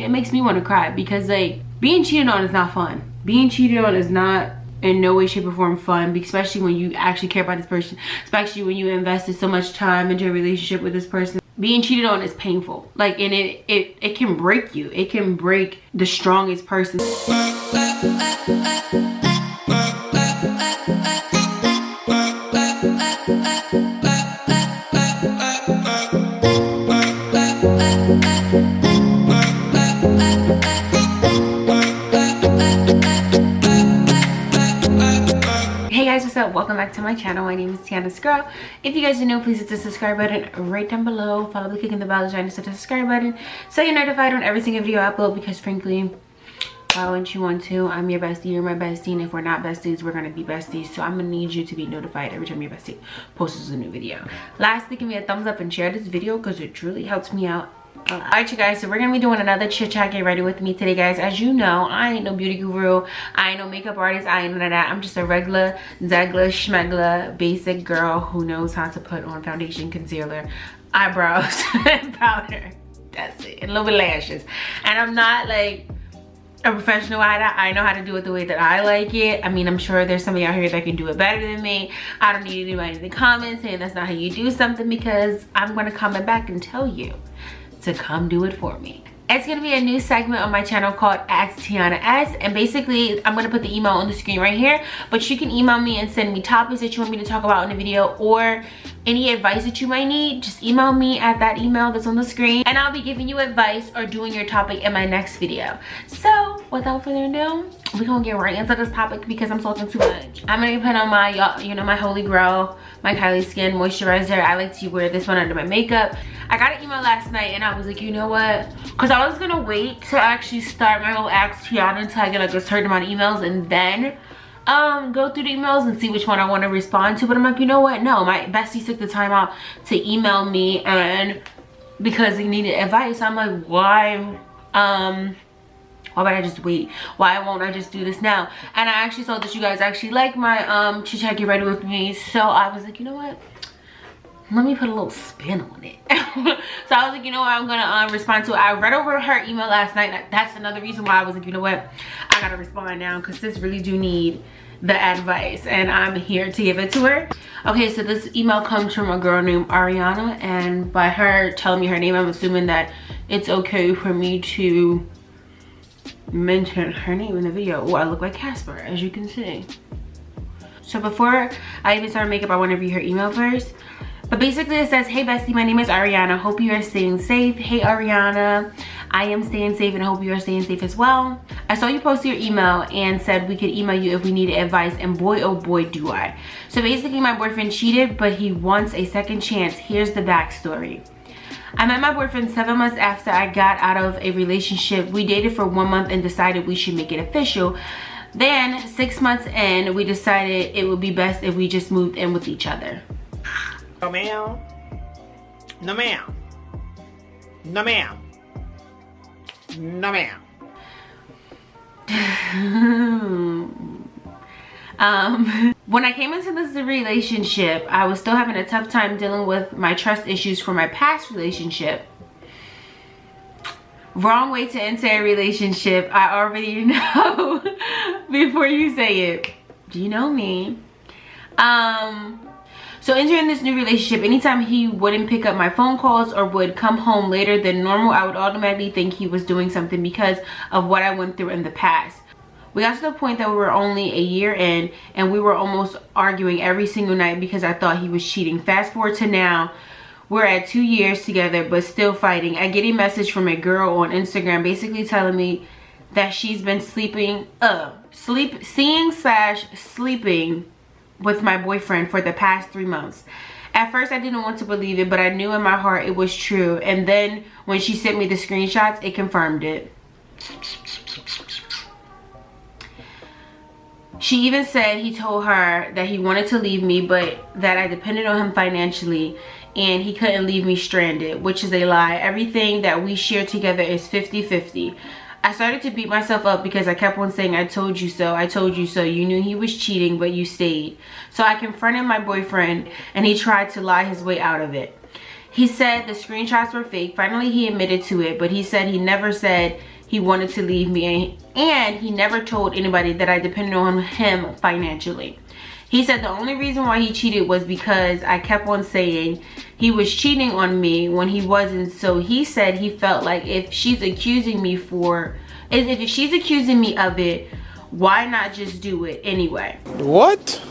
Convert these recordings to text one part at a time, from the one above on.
It makes me want to cry because like being cheated on is not fun. Being cheated on is not in no way, shape, or form fun, especially when you actually care about this person, especially when you invested so much time into a relationship with this person. Being cheated on is painful, like, and it can break you. It can break the strongest person. Hey guys, what's up? Welcome back to my channel. My name is Tianna Squarrel. If you guys are new, please hit the subscribe button right down below. Follow by clicking the bell to hit the subscribe button so you're notified on every single video I upload, because frankly, why wouldn't you want to? I'm your bestie, you're my bestie, and if we're not besties, we're gonna be besties. So I'm gonna need you to be notified every time your bestie posts a new video. Lastly, give me a thumbs up and share this video because it truly helps me out. Alright you guys, so we're gonna be doing another chit chat. Get ready with me today, guys. As you know, I ain't no beauty guru, I ain't no makeup artist, I ain't none of that. I'm just a regular zegla schmegla basic girl who knows how to put on foundation, concealer, eyebrows, and powder. That's it, and a little bit of lashes. And I'm not like a professional at it. I know how to do it the way that I like it. I mean, I'm sure there's somebody out here that can do it better than me. I don't need anybody in the comments saying that's not how you do something, because I'm gonna comment back and tell you to come do it for me. It's gonna be a new segment on my channel called Ask Tianna S, and basically I'm gonna put the email on the screen right here, but you can email me and send me topics that you want me to talk about in the video, or any advice that you might need. Just email me at that email that's on the screen, and I'll be giving you advice or doing your topic in my next video. So without further ado, we're gonna get right into this topic because I'm talking too much. I'm gonna put on my, you know, my Holy Grail, my Kylie Skin moisturizer. I like to wear this one under my makeup. I got an email last night and I was like, you know what? Because I was gonna wait to actually start my little Ask Tianna until I get like a certain amount of emails and then go through the emails and see which one I want to respond to. But I'm like, you know what? No, my bestie took the time out to email me, and because he needed advice, I'm like, why would I just wait? Why won't I just do this now? And I actually saw that you guys actually like my chit chat, get ready with me. So I was like, you know what? Let me put a little spin on it. So I was like, you know what? I'm gonna respond to it. I read over her email last night. That's another reason why I was like, you know what? I gotta respond now, because sis really do need the advice, and I'm here to give it to her. Okay, so this email comes from a girl named Ariana, and by her telling me her name, I'm assuming that it's okay for me to mention her name in the video. Oh, I look like Casper, as you can see. So before I even start makeup, I want to read her email first. But basically it says, hey bestie, my name is Ariana. Hope you are staying safe. Hey Ariana, I am staying safe and I hope you are staying safe as well. I saw you post your email and said we could email you if we needed advice, and boy oh boy do I. So basically my boyfriend cheated, but he wants a second chance. Here's the backstory. I met my boyfriend 7 months after I got out of a relationship. We dated for 1 month and decided we should make it official. Then 6 months in, we decided it would be best if we just moved in with each other. No ma'am. No ma'am. No ma'am. No ma'am. When I came into this relationship, I was still having a tough time dealing with my trust issues from my past relationship. Wrong way to enter a relationship. I already know before you say it. Do you know me? So entering this new relationship, anytime he wouldn't pick up my phone calls or would come home later than normal, I would automatically think he was doing something because of what I went through in the past. We got to the point that we were only a year in and we were almost arguing every single night because I thought he was cheating. Fast forward to now, we're at 2 years together but still fighting. I get a message from a girl on Instagram basically telling me that she's been sleeping with my boyfriend for the past 3 months. At first I didn't want to believe it, but I knew in my heart it was true. And then when she sent me the screenshots, it confirmed it. She even said he told her that he wanted to leave me, but that I depended on him financially and he couldn't leave me stranded, which is a lie. Everything that we share together is 50-50. I started to beat myself up because I kept on saying, I told you so, I told you so. You knew he was cheating, but you stayed. So I confronted my boyfriend and he tried to lie his way out of it. He said the screenshots were fake. Finally, he admitted to it, but he said he never said he wanted to leave me, and he never told anybody that I depended on him financially. He said the only reason why he cheated was because I kept on saying he was cheating on me when he wasn't. So he said he felt like if she's accusing me of it, why not just do it anyway? What?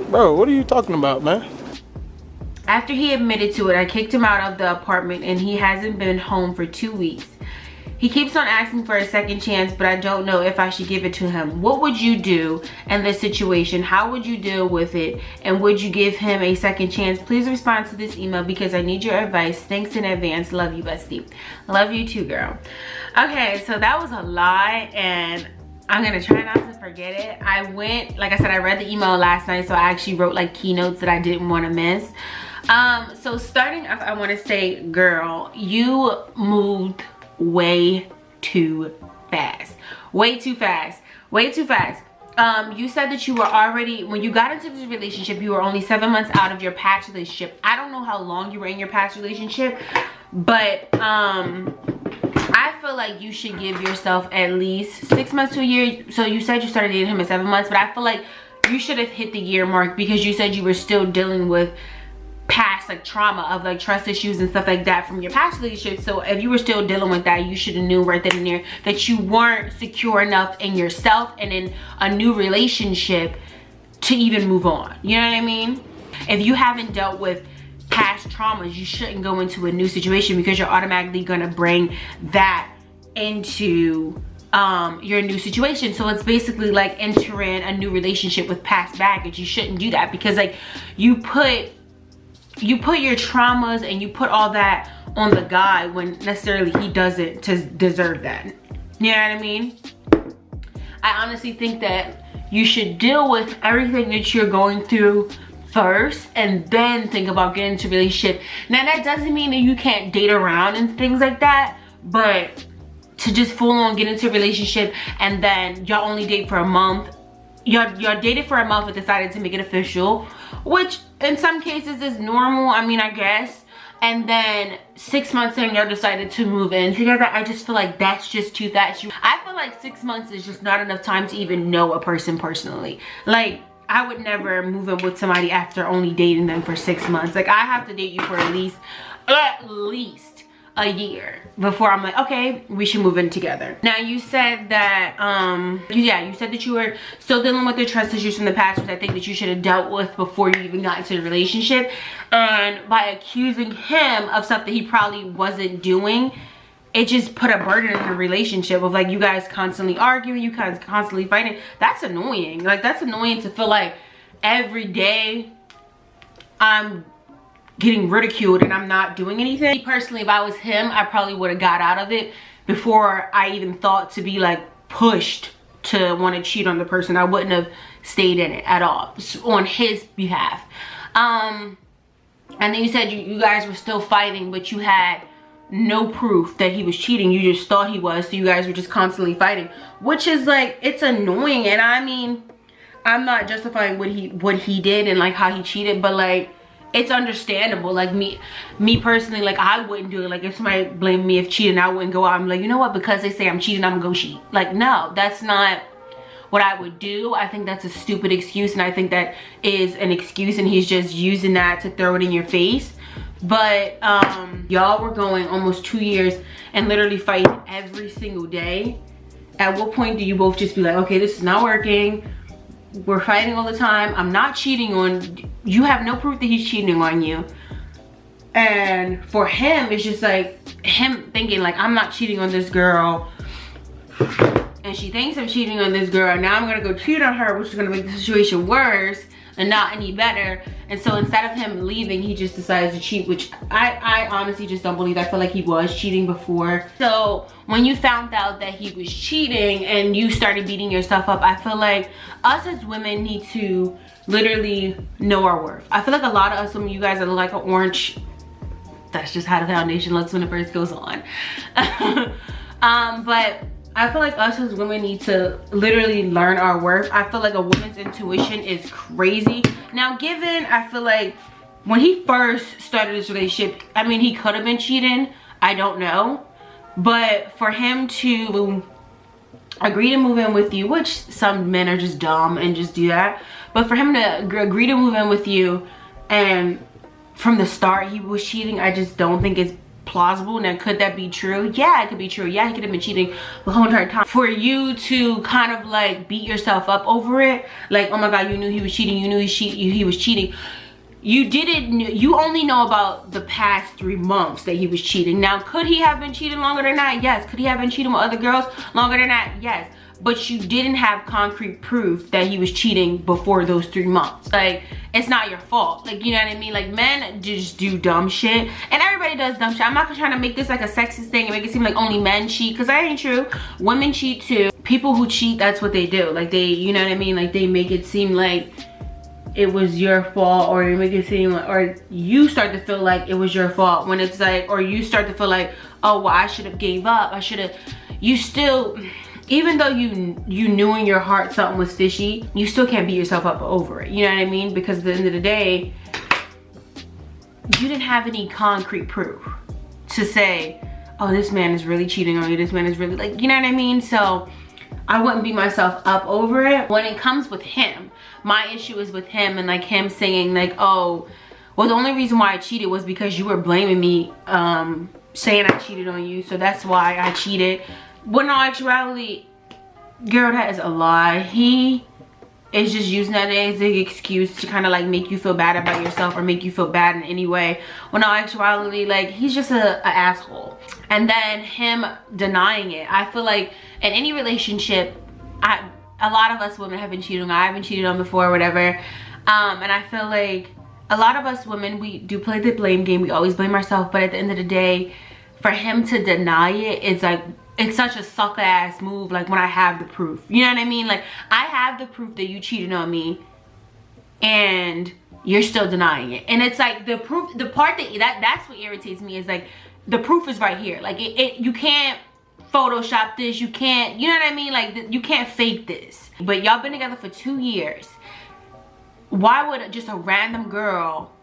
Bro, what are you talking about, man? After he admitted to it, I kicked him out of the apartment and he hasn't been home for 2 weeks. He keeps on asking for a second chance, but I don't know if I should give it to him. What would you do in this situation? How would you deal with it? And would you give him a second chance? Please respond to this email because I need your advice. Thanks in advance. Love you, bestie. Love you too, girl. Okay, so that was a lie and I'm gonna try not to forget it. I went, like I said, I read the email last night, so I actually wrote like keynotes that I didn't want to miss. So starting off, I want to say, girl, you moved way too fast. Way too fast. Way too fast. You said that you were already, when you got into this relationship, you were only 7 months out of your past relationship. I don't know how long you were in your past relationship, but I feel like you should give yourself at least 6 months to a year. So you said you started dating him at 7 months, but I feel like you should have hit the year mark because you said you were still dealing with past like trauma of like trust issues and stuff like that from your past relationship. So if you were still dealing with that, you should have knew right then and there that you weren't secure enough in yourself and in a new relationship to even move on. You know what I mean? If you haven't dealt with past traumas, you shouldn't go into a new situation because you're automatically gonna bring that into your new situation. So it's basically like entering a new relationship with past baggage. You shouldn't do that because like you put your traumas and you put all that on the guy when necessarily he doesn't deserve that. You know what I mean? I honestly think that you should deal with everything that you're going through first and then think about getting into a relationship. Now that doesn't mean that you can't date around and things like that, but to just full on get into a relationship and then y'all only date for a month, y'all dated for a month but decided to make it official, which in some cases is normal, I mean, I guess, and then 6 months in y'all decided to move in together. I just feel like that's just too fast. I feel like 6 months is just not enough time to even know a person personally. Like, I would never move in with somebody after only dating them for 6 months. Like, I have to date you for at least a year before I'm like, okay, we should move in together. Now you said that you said that you were still dealing with the trust issues from the past, which I think that you should have dealt with before you even got into the relationship. And by accusing him of something he probably wasn't doing, it just put a burden in the relationship of like you guys constantly arguing, you guys constantly fighting. That's annoying. Like, that's annoying to feel like every day I'm getting ridiculed and I'm not doing anything. Me personally, if I was him, I probably would have got out of it before I even thought to be like pushed to want to cheat on the person. I wouldn't have stayed in it at all on his behalf. And then you said you guys were still fighting, but you had no proof that he was cheating. You just thought he was, so you guys were just constantly fighting, which is like, it's annoying. And I mean, I'm not justifying what he did and like how he cheated, but like, it's understandable. Like me personally, like I wouldn't do it. Like if somebody blamed me of cheating, I wouldn't go out and be like, you know what, because they say I'm cheating, I'm gonna go cheat. Like, no, that's not what I would do. I think that's a stupid excuse, and I think that is an excuse and he's just using that to throw it in your face. But y'all were going almost 2 years and literally fighting every single day. At what point do you both just be like, okay, this is not working, we're fighting all the time, I'm not cheating on you, have no proof that he's cheating on you? And for him, it's just like him thinking like, I'm not cheating on this girl and she thinks I'm cheating on this girl, now I'm gonna go cheat on her, which is gonna make the situation worse and not any better. And so instead of him leaving, he just decides to cheat, which I honestly just don't believe. I feel like he was cheating before. So when you found out that he was cheating and you started beating yourself up, I feel like us as women need to literally know our worth. I feel like a lot of us, some of you guys are like an orange. That's just how the foundation looks when it first goes on. But I feel like us as women need to literally learn our worth. I feel like a woman's intuition is crazy. Now, given, I feel like when he first started this relationship, I mean, he could have been cheating, I don't know, but for him to agree to move in with you, which some men are just dumb and just do that, but for him to agree to move in with you and from the start he was cheating, I just don't think it's plausible. Now, could that be true? Yeah, it could be true. Yeah, he could have been cheating the whole entire time. For you to kind of like beat yourself up over it, like, oh my god, you knew he was cheating, you knew he was cheating. You only know about the past 3 months that he was cheating. Now, could he have been cheating longer than that? Yes. Could he have been cheating with other girls longer than that? Yes. But you didn't have concrete proof that he was cheating before those 3 months. Like, it's not your fault. Like, you know what I mean? Like, men just do dumb shit. And everybody does dumb shit. I'm not trying to make this like a sexist thing and make it seem like only men cheat, because that ain't true. Women cheat too. People who cheat, that's what they do. Like, they, you know what I mean? Like, they make it seem like it was your fault, or you make it seem like, or you start to feel like it was your fault when it's like, or you start to feel like, oh, well, I should have gave up. I should have, you still, even though you knew in your heart something was fishy, you still can't beat yourself up over it. You know what I mean? Because at the end of the day, you didn't have any concrete proof to say, oh, this man is really cheating on you. This man is really, like, you know what I mean? So I wouldn't beat myself up over it. When it comes with him, my issue is with him and like him saying like, oh, well, the only reason why I cheated was because you were blaming me, saying I cheated on you, so that's why I cheated. When in all actuality, girl, that is a lie. He is just using that as an excuse to kind of like make you feel bad about yourself or make you feel bad in any way. When in all actuality, like, he's just a asshole. And then him denying it. I feel like in any relationship, a lot of us women have been cheated on. I've been cheated on before, whatever. And I feel like a lot of us women, we do play the blame game. We always blame ourselves. But at the end of the day, for him to deny it, it's like, it's such a sucker ass move. Like, when I have the proof, you know what I mean? Like, I have the proof that you cheated on me and you're still denying it. And it's like the proof, the part that's what irritates me is like, the proof is right here. Like, you can't Photoshop this, you can't, you know what I mean? Like, you can't fake this. But y'all been together for 2 years. Why would just a random girl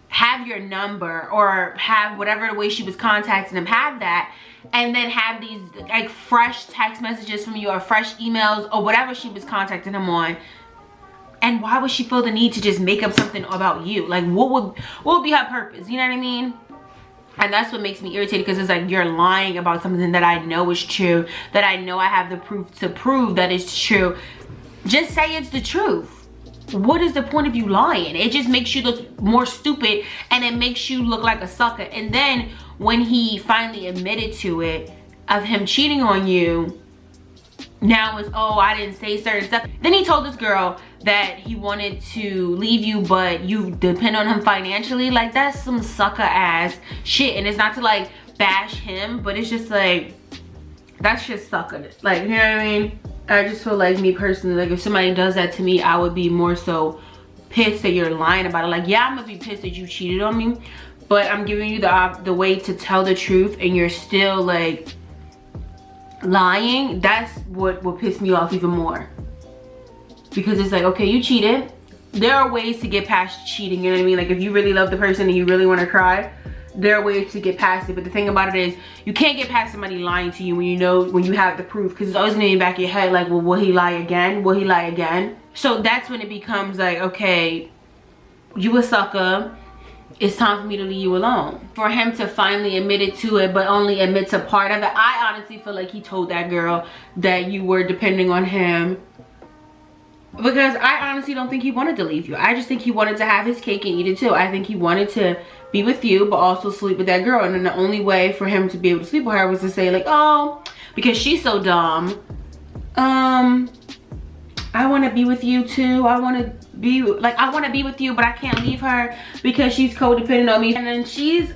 have your number or have whatever the way she was contacting him, have that, and then have these like fresh text messages from you or fresh emails or whatever she was contacting him on? And why would she feel the need to just make up something about you? Like, what would be her purpose? You know what I mean? And that's what makes me irritated, because it's like, you're lying about something that I know is true, that I know I have the proof to prove that it's true. Just say it's the truth. What is the point of you lying? It just makes you look more stupid, and it makes you look like a sucker. And then when he finally admitted to it, of him cheating on you, now it's, oh, I didn't say certain stuff. Then he told this girl that he wanted to leave you, but you depend on him financially. Like, that's some sucker ass shit. And it's not to like bash him, but it's just like, that's just sucker. Like, you know what I mean? I just feel like, me personally, like, if somebody does that to me, I would be more so pissed that you're lying about it. Like, yeah, I'm gonna be pissed that you cheated on me, but I'm giving you the way to tell the truth and you're still like lying. That's what will piss me off even more, because it's like, okay, you cheated. There are ways to get past cheating, you know what I mean? Like, if you really love the person and you really want to cry, there are ways to get past it. But the thing about it is, you can't get past somebody lying to you when you have the proof, because it's always gonna be in the back of your head like, well, will he lie again? Will he lie again? So that's when it becomes like, okay, you a sucker, it's time for me to leave you alone. For him to finally admit it to it, but only admit to part of it, I honestly feel like he told that girl that you were depending on him, because I honestly don't think he wanted to leave you. I just think he wanted to have his cake and eat it too. I think he wanted to be with you, but also sleep with that girl. And then the only way for him to be able to sleep with her was to say like, oh, because she's so dumb, I want to be with you too. I want to be with you, but I can't leave her because she's codependent on me. And then she's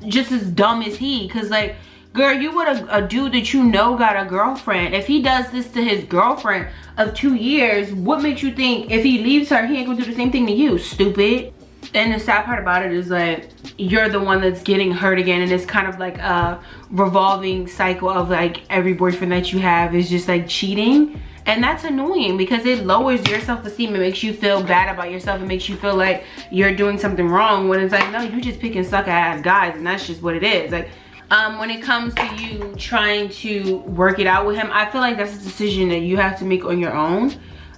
just as dumb as he, because like, girl, you with a dude that you know got a girlfriend. If he does this to his girlfriend of 2 years, what makes you think if he leaves her, he ain't gonna do the same thing to you, stupid? And the sad part about it is like, you're the one that's getting hurt again, and it's kind of like a revolving cycle of like, every boyfriend that you have is just like cheating. And that's annoying because it lowers your self-esteem. It makes you feel bad about yourself. It makes you feel like you're doing something wrong when it's like, no, you just picking sucker ass guys, and that's just what it is. Like, when it comes to you trying to work it out with him, I feel like that's a decision that you have to make on your own.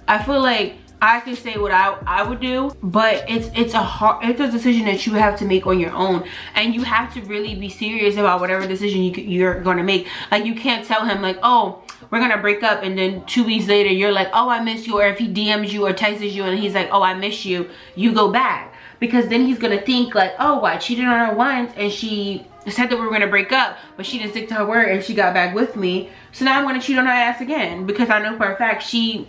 I feel like I can say what I would do, but it's a decision that you have to make on your own, and you have to really be serious about whatever decision you're gonna make. Like, you can't tell him like, oh, we're gonna break up, and then 2 weeks later you're like, oh, I miss you. Or if he DMs you or texts you and he's like, oh, I miss you, you go back, because then he's gonna think like, oh, I cheated on her once and she said that we were gonna break up, but she didn't stick to her word and she got back with me, so now I'm gonna cheat on her ass again, because I know for a fact she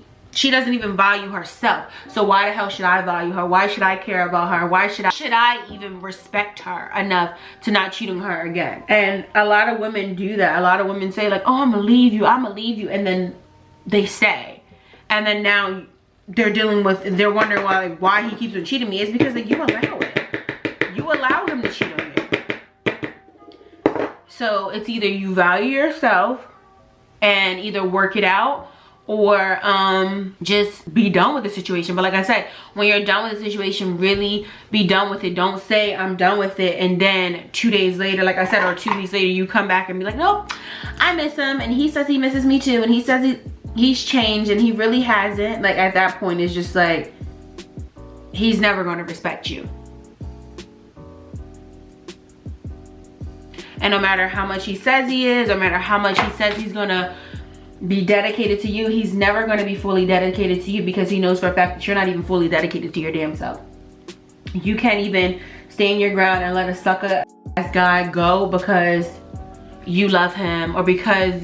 doesn't even value herself. So why the hell should I value her? Why should I care about her? Why should I even respect her enough to not cheat on her again? And a lot of women do that. A lot of women say like, oh, I'm gonna leave you, and then they stay, and then now they're wondering why he keeps on cheating me. It's because like, you allow it. You allow him to cheat on you. So it's either you value yourself and either work it out, or just be done with the situation. But like I said, when you're done with the situation, really be done with it. Don't say I'm done with it and then 2 days later, like I said, or 2 weeks later, you come back and be like, nope, I miss him and he says he misses me too, and he says he's changed, and he really hasn't. Like, at that point, it's just like, he's never going to respect you. And no matter how much he says he is, no matter how much he says he's gonna be dedicated to you, he's never going to be fully dedicated to you, because he knows for a fact that you're not even fully dedicated to your damn self. You can't even stand your ground and let a sucker ass guy go because you love him, or because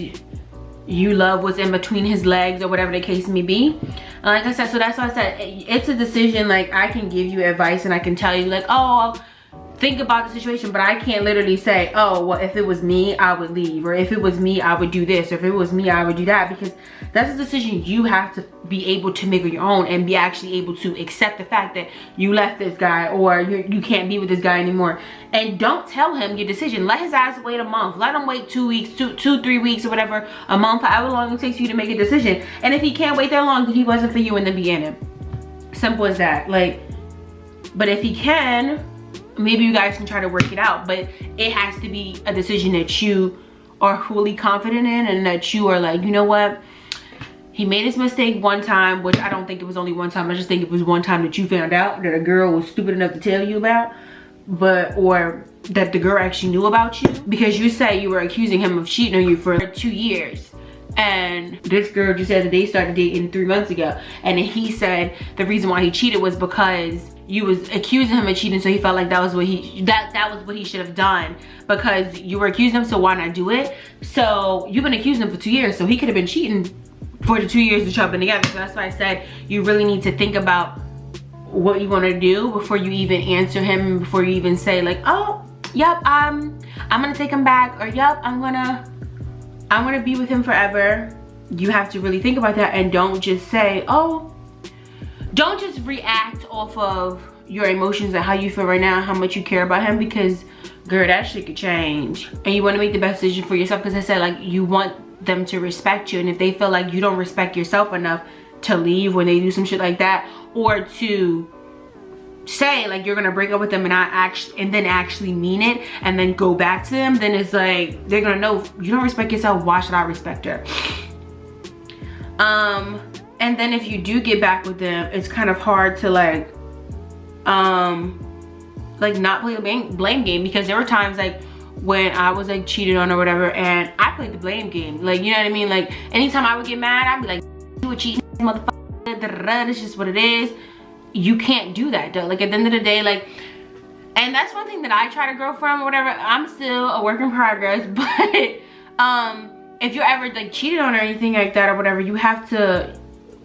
you love what's in between his legs, or whatever the case may be. Like I said, so that's why I said it's a decision. Like, I can give you advice and I can tell you like, oh, think about the situation, but I can't literally say, oh, well, if it was me, I would leave, or if it was me, I would do this, or if it was me, I would do that, because that's a decision you have to be able to make on your own, and be actually able to accept the fact that you left this guy, or you can't be with this guy anymore. And don't tell him your decision. Let his ass wait a month. Let him wait 2 weeks, 3 weeks, or whatever, a month, however long it takes you to make a decision. And if he can't wait that long, then he wasn't for you in the beginning. Simple as that. Like, but if he can, maybe you guys can try to work it out, but it has to be a decision that you are fully confident in, and that you are like, you know what, he made his mistake one time, which I don't think it was only one time. I just think it was one time that you found out that a girl was stupid enough to tell you about, or that the girl actually knew about you, because you say you were accusing him of cheating on you for 2 years. And this girl just said that they started dating 3 months ago, and then he said the reason why he cheated was because you was accusing him of cheating, so he felt like that was what he should have done, because you were accusing him, so why not do it? So you've been accusing him for 2 years, so he could have been cheating for the 2 years that y'all been together. So that's why I said you really need to think about what you want to do before you even answer him, before you even say like, oh, yep, I'm gonna take him back, or yep, I'm gonna be with him forever. You have to really think about that, and don't just say, oh, don't just react off of your emotions and how you feel right now, how much you care about him, because girl, that shit could change. And you want to make the best decision for yourself, because I said, like, you want them to respect you, and if they feel like you don't respect yourself enough to leave when they do some shit like that, or to say like you're gonna break up with them and then actually mean it and then go back to them, then it's like they're gonna know you don't respect yourself. Why should I respect her? And then if you do get back with them, it's kind of hard to like not play a blame game, because there were times like when I was like cheated on or whatever, and I played the blame game. Like, you know what I mean? Like, anytime I would get mad, I'd be like, you a cheating motherfucker, it's just what it is. You can't do that though. Like, at the end of the day, like, and that's one thing that I try to grow from or whatever. I'm still a work in progress, but if you're ever like cheated on or anything like that or whatever, you have to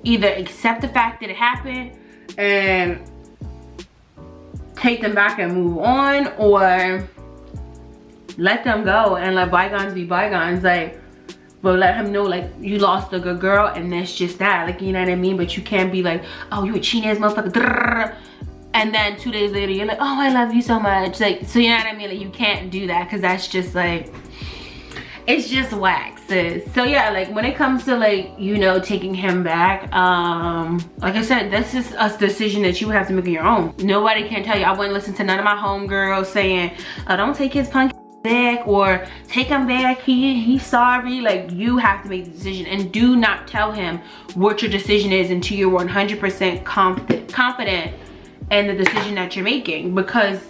either accept the fact that it happened and take them back and move on, or let them go and let bygones be bygones. Like, but let him know like you lost a good girl, and that's just that. Like, you know what I mean? But you can't be like, oh, you a cheating ass motherfucker, and then 2 days later you're like, oh, I love you so much. Like, so you know what I mean? Like, you can't do that, because that's just like, it's just whack, sis. So yeah, like when it comes to like, you know, taking him back, like I said, that's just a decision that you have to make on your own. Nobody can tell you. I wouldn't listen to none of my homegirls saying, oh, don't take his punk back, or take him back, he's sorry. Like, you have to make the decision, and do not tell him what your decision is until you're 100% confident in the decision that you're making, because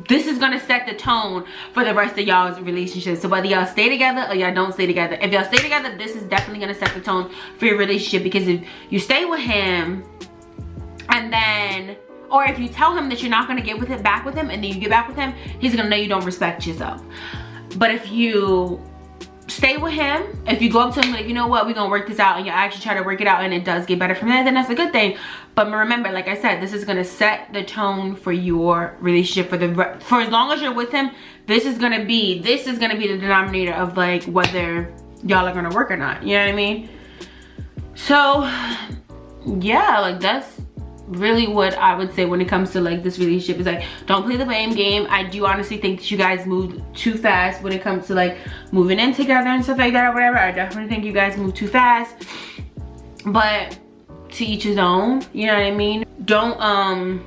this is gonna set the tone for the rest of y'all's relationship. So whether y'all stay together or y'all don't stay together, if y'all stay together, this is definitely gonna set the tone for your relationship. Because if you stay with him and then, or if you tell him that you're not gonna get back with him, and then you get back with him, he's gonna know you don't respect yourself. But if you stay with him, if you go up to him like, you know what, we're gonna work this out, and you actually try to work it out and it does get better from there, then that's a good thing. But remember, like I said, this is gonna set the tone for your relationship for as long as you're with him. This is gonna be the denominator of like whether y'all are gonna work or not. You know what I mean? So yeah, like that's really what I would say when it comes to like this relationship. Is like, don't play the blame game. I do honestly think that you guys moved too fast when it comes to like moving in together and stuff like that or whatever. I definitely think you guys moved too fast, but to each his own. You know what I mean? Don't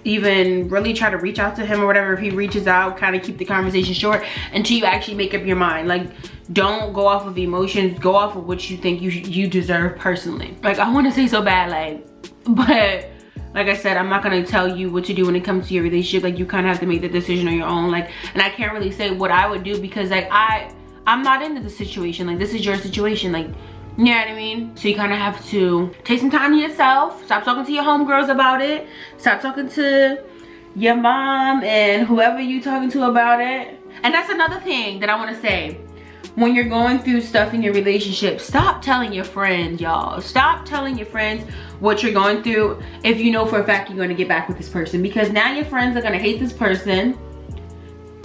even really try to reach out to him or whatever. If he reaches out, kind of keep the conversation short until you actually make up your mind. Like, don't go off of emotions, go off of what you think you deserve personally. Like, I want to say so bad, like, but like I said, I'm not gonna tell you what to do when it comes to your relationship. Like, you kind of have to make the decision on your own. Like, and I can't really say what I would do, because like I'm not into the situation. Like, this is your situation. Like, you know what I mean? So you kind of have to take some time to yourself. Stop talking to your homegirls about it. Stop talking to your mom and whoever you talking to about it. And that's another thing that I want to say. When you're going through stuff in your relationship, stop telling your friends, y'all. Stop telling your friends what you're going through if you know for a fact you're going to get back with this person. Because now your friends are going to hate this person.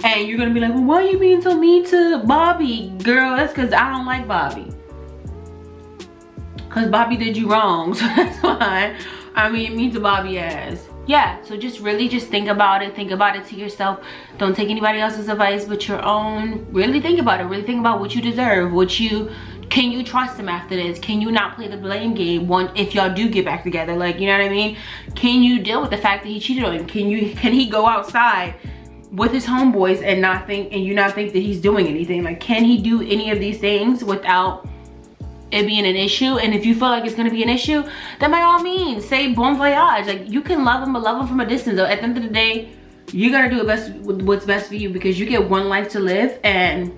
And you're going to be like, well, why are you being so mean to Bobby? Girl, that's because I don't like Bobby. Because Bobby did you wrong. So that's why I mean mean to Bobby ass. Yeah, so just really just think about it. Think about it to yourself. Don't take anybody else's advice but your own. Really think about it. Really think about what you deserve. Can you trust him after this? Can you not play the blame game if y'all do get back together? Like, you know what I mean? Can you deal with the fact that he cheated on you? Can he go outside with his homeboys and you not think that he's doing anything? Like, can he do any of these things without it being an issue? And if you feel like it's gonna be an issue, then by all means say bon voyage. Like, you can love him, but love him from a distance. At the end of the day, you gotta do what's best for you, because you get one life to live, and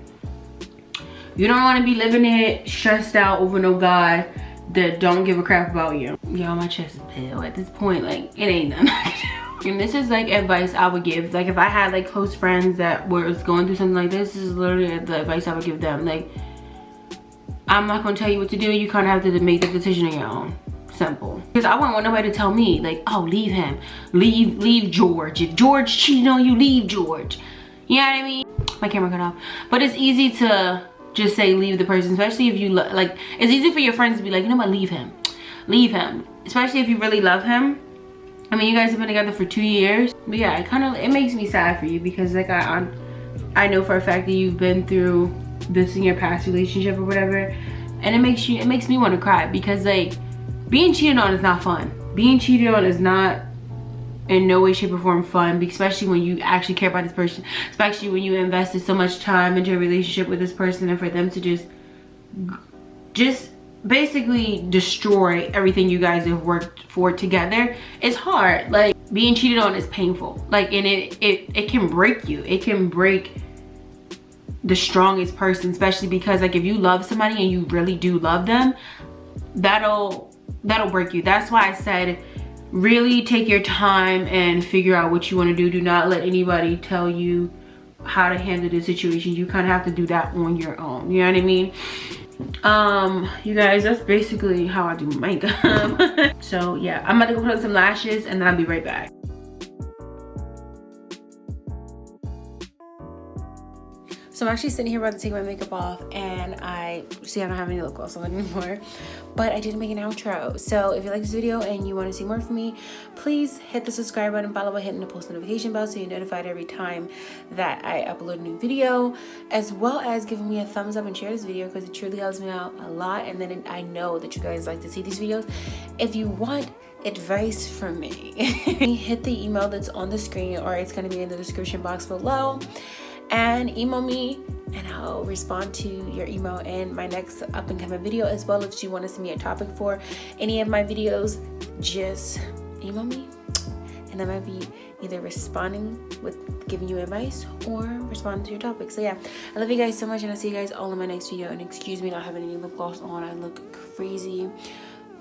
you don't want to be living it stressed out over no guy that don't give a crap about you. Y'all, my chest is pale at this point. Like, it ain't nothing I can do. And this is like advice I would give. Like, if I had like close friends that was going through something like this is literally the advice I would give them. Like, I'm not gonna tell you what to do. You kind of have to make the decision on your own. Simple. Because I wouldn't want nobody to tell me like, oh, leave him, leave George. If George cheated on you, leave George. You know what I mean? My camera cut off. But it's easy to just say leave the person, especially if you like. It's easy for your friends to be like, you know what, leave him, especially if you really love him. I mean, you guys have been together for 2 years. But yeah, it makes me sad for you, because like I know for a fact that you've been through this in your past relationship or whatever, and it makes me want to cry, because like, being cheated on is not fun. Being cheated on is not in no way, shape, or form fun, especially when you actually care about this person, especially when you invested so much time into a relationship with this person, and for them to just basically destroy everything you guys have worked for together. It's hard. Like, being cheated on is painful. Like, and it can break you. It can break the strongest person, especially because like, if you love somebody and you really do love them, that'll break you. That's why I said, really take your time and figure out what you want to do. Do not let anybody tell you how to handle the situation. You kind of have to do that on your own. You know what I mean? You guys, that's basically how I do my makeup. So yeah, I'm about to go put on some lashes, and then I'll be right back. So So I'm actually sitting here about to take my makeup off, and I don't have any lip gloss on anymore, but I did make an outro. So if you like this video and you want to see more from me, please hit the subscribe button, follow by hitting the post notification bell so you're notified every time that I upload a new video, as well as giving me a thumbs up and share this video because it truly helps me out a lot. And then I know that you guys like to see these videos. If you want advice from me, hit the email that's on the screen, or it's going to be in the description box below, and email me and I'll respond to your email in my next up and coming video. As well, if you want to send me a topic for any of my videos, just email me and I might be either responding with giving you advice or responding to your topic. So yeah, I love you guys so much, and I'll see you guys all in my next video. And excuse me not having any lip gloss on, I look crazy,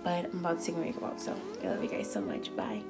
but I'm about to take my makeup off. So I love you guys so much. Bye.